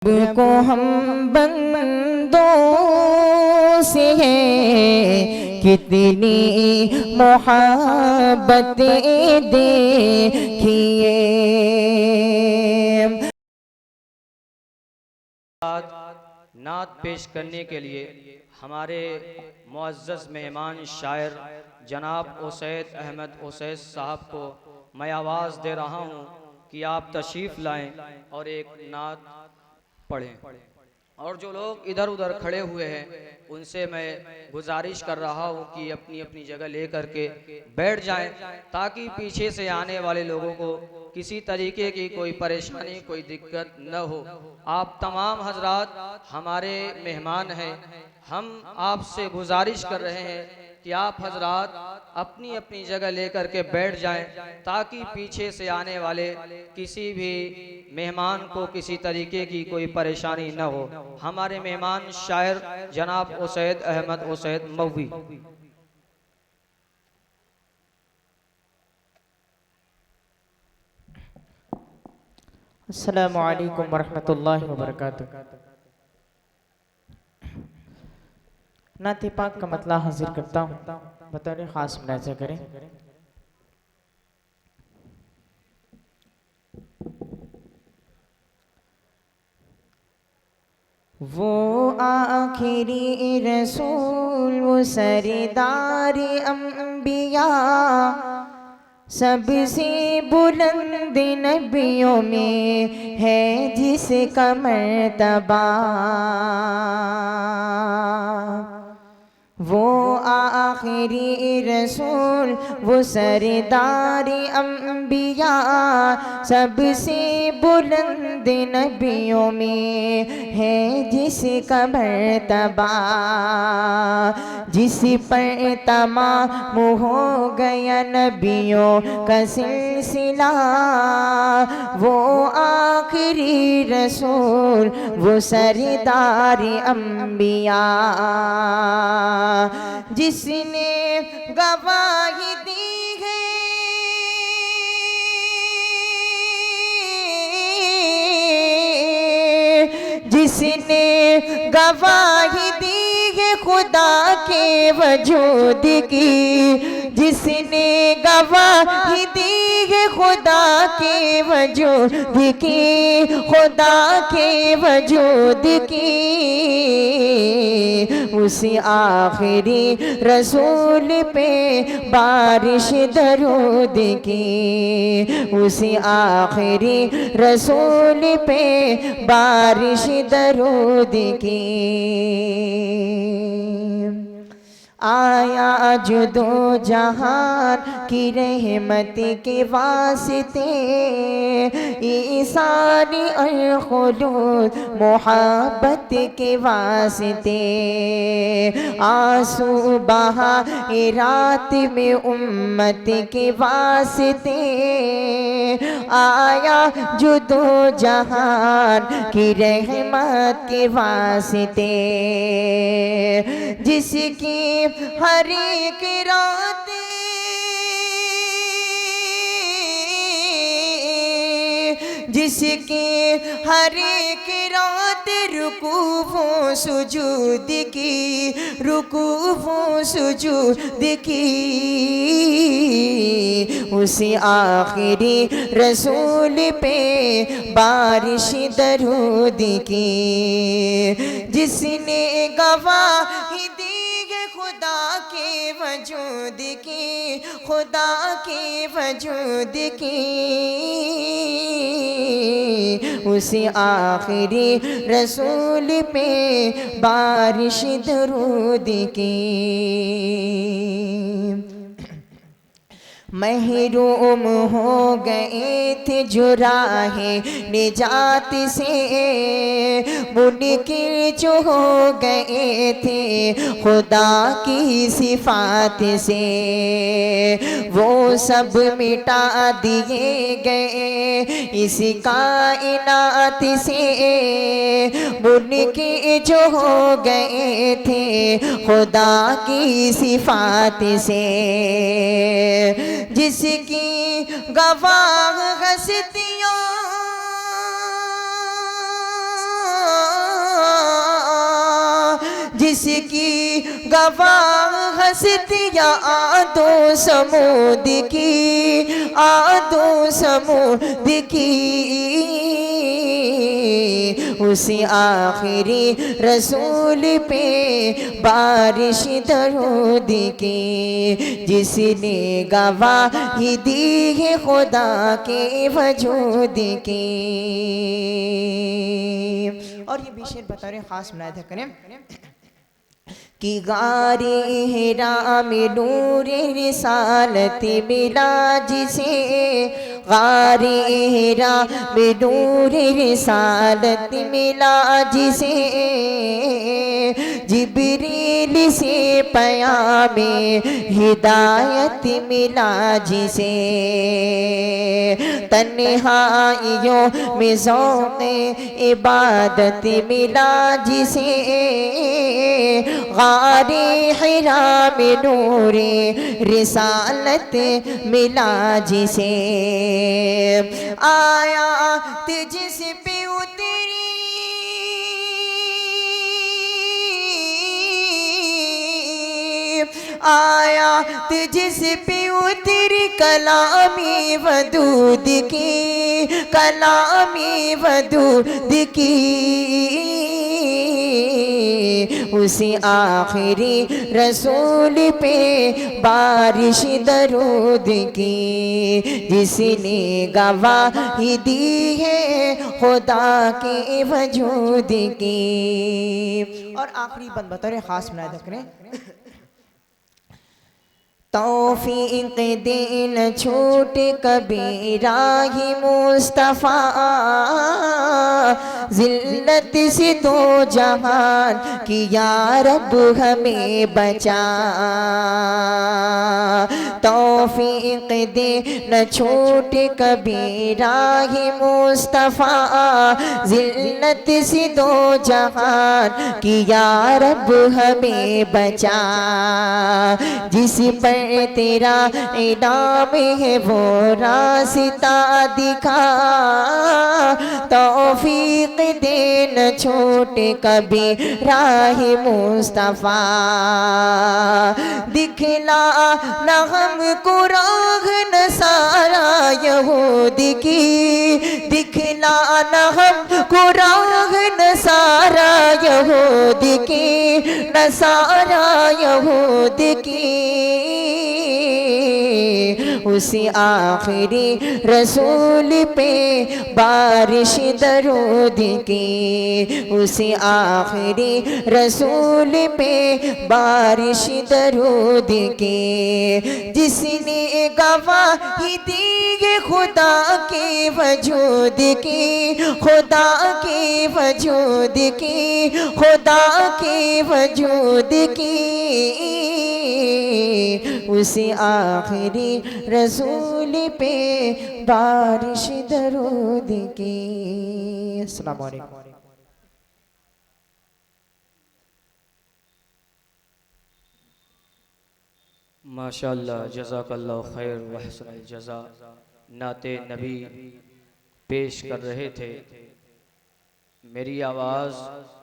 को हम बंदों से है कितनी मोहब्बतें देखिए। नात पेश करने के लिए हमारे मुअज़्ज़ज़ मेहमान शायर जनाब उसैद अहमद उसैद साहब को मैं आवाज़ दे रहा हूँ कि आप तशरीफ़ लाएं और एक नात पढ़ें। और जो लोग इधर उधर खड़े हुए हैं उनसे मैं गुजारिश कर रहा हूँ कि अपनी अपनी जगह ले करके बैठ जाएं ताकि पीछे से आने वाले लोगों को किसी तरीके की कोई परेशानी कोई दिक्कत न हो। आप तमाम हजरात हमारे मेहमान हैं, हम आपसे गुजारिश कर रहे हैं कि आप हजरात अपनी अपनी जगह लेकर के बैठ जाएं ताकि पीछे से आने वाले किसी भी मेहमान को किसी तरीके की कोई परेशानी न हो। हमारे मेहमान शायर जनाब उसैद अहमद उसैद मौवी। अस्सलामु अलैकुम वरहमतुल्लाहि वबरकातुहू। नाते पाक का मतला हाजिर करता हूँ, बतौर खास मुलाजा करें। वो आखिरी रसूल वो सरदार अंबिया सबसे बुलंद नबियों में है जिसका मर्तबा। वो आखिरी रसूल वो सरदार अंबिया सबसे बुलंद नबियों में है जिसका मर्तबा, जिस पर तमाम हो गया नबियों का सिलसिला। वो आखिरी रसूल वो सरदार अंबिया जिसने गवाही दी है जिसने गवाही दी है खुदा के वजूद की, जिसने गवाही दी है खुदा के वजूद की, खुदा के वजूद की। उसी आखिरी रसूल पे बारिश दरूद की, उसी आखिरी रसूल पे बारिश दरूद की। आया जो दो जहान की रहमत के वास्ते, ईसानी और खुलूद मोहब्बत के वास्ते। आंसू बहा रात में उम्मत के वास्ते, आया जो दो जहान की रहमत के वास्ते। जिसकी हर एक रात जिसकी हर एक रात रुकूफ़ों सुजूद की, रुकूफ़ों सुजूद की। उसी आखिरी रसूल पे बारिश दरूद की, जिसने गवाही दी खुदा के वजूद की, खुदा के वजूद की। उसी आखिरी रसूल पे बारिश दरूद की। महरूम हो गए थे जो राहे निजात से, मुनकिर जो हो गए थे खुदा की सिफात से। वो सब मिटा दिए गए इस कायनात से, मुनकिर जो हो गए थे खुदा की सिफात से। जिसकी गवाह हस्तियाँ जिसकी गवाह हस्तियाँ आदो समूद की, आदो समूद की, उसी आखिरी रसूल पे बारिश दरूद की, जिसने गवाही दी है खुदा के वजूद की। और ये भी शेर बता रहे खास मुलाहिजा करें कि गारे हिरा में नूर रिसालत मिला जिसे, गारे हिरा में नूर रिसालत मिला जिसे, जिब्रील से पयामे हिदायत मिला जिसे, तन्हाइयों में ज़ौक़े इबादत मिला जिसे, गारे हिरा में नूरे रिसालत मिला जिसे, आयात जिस पे उतरी आयात जिस पे उतरी कलामी वदूद की, कलामी वदूद की, उसी आखिरी रसूल पे बारिश दरूद की, जिसने गवाही दी है खुदा के वजूद की। और आखिरी बंद बता रहे खास मुलाहिजा करें, तौफीक दिन छूट कभी राही मुस्तफ़ा, जिल्लत से दो जहान की या रब हमें बचा, तौफीक दिन छूट कभी राही मुस्तफ़ा, जिल्लत से दो जहान की या रब हमें बचा, जिस पर तेरा इनाम है वो रास्ता दिखा, तौफीक देन छोटे कभी राह मुस्तफ़ा, दिखला न हमको राह नसारा यहूद की, दिखला न हमको राह नसारा यहूद की, नसारा यहूद की, उसी आखिरी रसूल पे बारिश दरूद की, उसी आखिरी रसूल पे बारिश दरूद की, जिसने गवाही दी है खुदा के वजूद की, खुदा के वजूद की, खुदा के वजूद की, उसी आखिरी रसूल पे बारिश दरूद की। अस्सलाम वालेकुम। माशाअल्लाह, जज़ाकल्लाह खैर व हसनल जज़ा। नाते नबी पेश कर रहे थे। मेरी आवाज़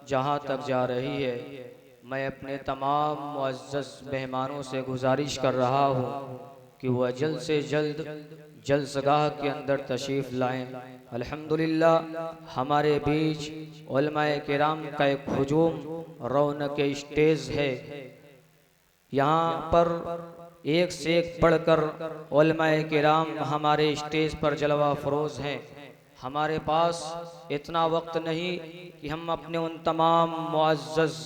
जहाँ तक जा रही है, मैं अपने तमाम मुअज़्ज़ज़ मेहमानों से गुजारिश कर रहा हूँ कि वह जल्द से जल्द जलसगाह के अंदर तशरीफ़ लाएं। अल्हम्दुलिल्लाह हमारे बीच उलमाए किराम का एक हुजूम रौनक स्टेज है। यहाँ पर एक से एक बढ़कर उलमाए किराम हमारे स्टेज पर जलवा फरोज़ हैं। हमारे पास इतना वक्त नहीं कि हम अपने उन तमाम मुअज़्ज़ज़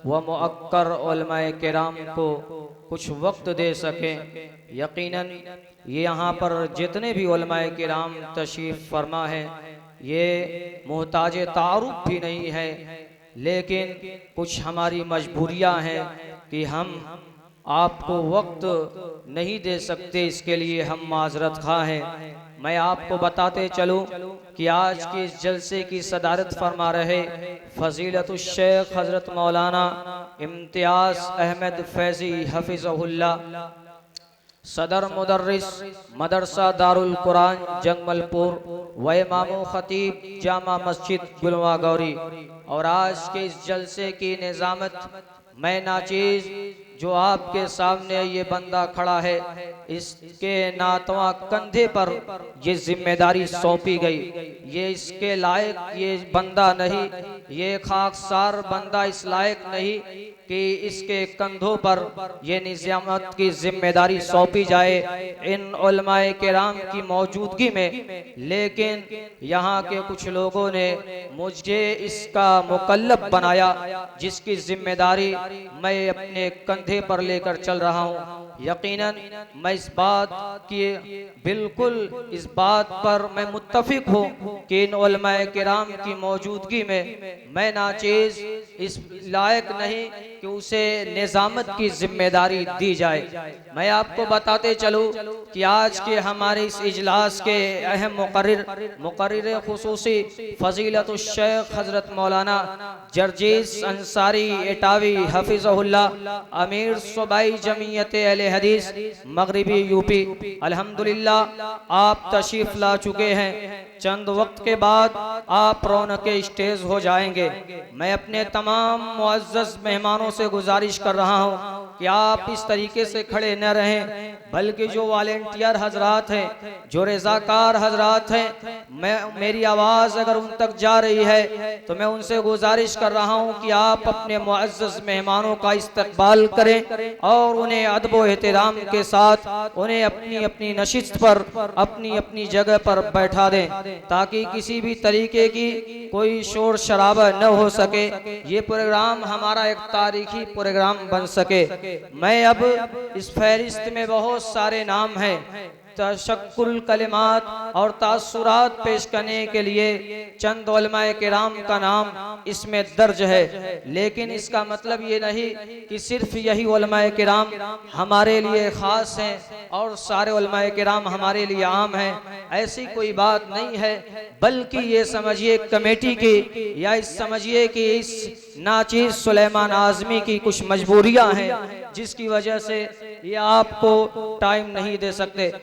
व मुअक्कर उलमाए किराम को कुछ वक्त दे सकें। यकीनन ये यहाँ पर जितने भी उलमाए किराम तशरीफ़ फरमा है, ये मोहताज तारुफ भी नहीं है, लेकिन कुछ हमारी मजबूरियाँ हैं कि हम आपको वक्त नहीं दे सकते, इसके लिए हम माजरत खा हैं। मैं आपको बताते चलूं कि आज के इस जलसे की सदारत फरमा रहे फजीलतुश शेख हज़रत मौलाना इम्तियाज़ अहमद फैज़ी हफ़िज़हुल्लाह, सदर मुदर्रिस मदरसा दारुल कुरान जंगमलपुर व इमाम खतीब जामा मस्जिद गुलवा गौरी। और आज के इस जलसे की निज़ामत मैं नाचीज जो आपके सामने ये बंदा खड़ा है, इसके नातवा कंधे पर ये जिम्मेदारी सौंपी गई। ये इसके लायक ये बंदा नहीं, ये खाकसार बंदा इस लायक नहीं कि इसके कंधों पर ये निजामत की जिम्मेदारी सौंपी जाए इन उलमाए किराम की मौजूदगी में। लेकिन यहाँ के कुछ लोगों ने मुझे इसका मुकल्लफ बनाया, जिसकी जिम्मेदारी मैं अपने कंधे पर लेकर चल रहा हूँ। यकीनन मैं इस बात की बिल्कुल इस बात पर मैं मुत्तफिक हूँ कि इन उलमाए किराम की मौजूदगी में मैं नाचीज इस लायक नहीं कि उसे निजामत की जिम्मेदारी दी जाए। मैं आपको बताते चलूँ कि आज के हमारे इस इजलास के अहम मुकर्रिर खुसूसी फजीलतुश शेख हजरत मौलाना जर्जीस अंसारी इटावी हफिज़हुल्लाह, अमीर सूबाई जमीयत अहले हदीस मगरिबी यूपी। अल्हम्दुलिल्लाह आप तशरीफ ला चुके हैं। चंद वक्त के बाद आप रौनके स्टेज हो जाएंगे। मैं अपने तमाम मुअज़्ज़ज़ मेहमानों से गुजारिश कर रहा हूँ कि आप इस तरीके से खड़े न रहें, बल्कि जो वॉलेंटियर हजरात हैं, जो रज़ाकार हजरात हैं, मेरी आवाज़ अगर उन तक जा रही है तो मैं उनसे गुजारिश कर रहा हूँ कि आप अपने मुअज़्ज़ज़ मेहमानों का इस्तकबाल करें और उन्हें अदब व एहतराम के साथ उन्हें अपनी अपनी नशिस्त पर अपनी अपनी जगह पर बैठा दें, ताकि किसी भी तरीके की कोई शोर शराबा न हो सके। ये प्रोग्राम हमारा एक तारीखी प्रोग्राम बन सके। मैं अब इस फहरिस्त में बहुत सारे नाम हैं, तशक्कुल कलिमात और तासुरात पेश करने के लिए चंद उलमाए किराम का नाम इसमें दर्ज है, लेकिन इसका मतलब ये नहीं कि सिर्फ यही उलमाए किराम हमारे लिए ख़ास हैं और सारे उलमाए किराम हमारे लिए आम हैं। ऐसी कोई बात नहीं है, बल्कि ये समझिए कमेटी की या इस समझिए कि इस नाचीज सुलेमान आज़मी की कुछ मजबूरियां हैं, जिसकी वजह से ये आपको टाइम नहीं दे सकते।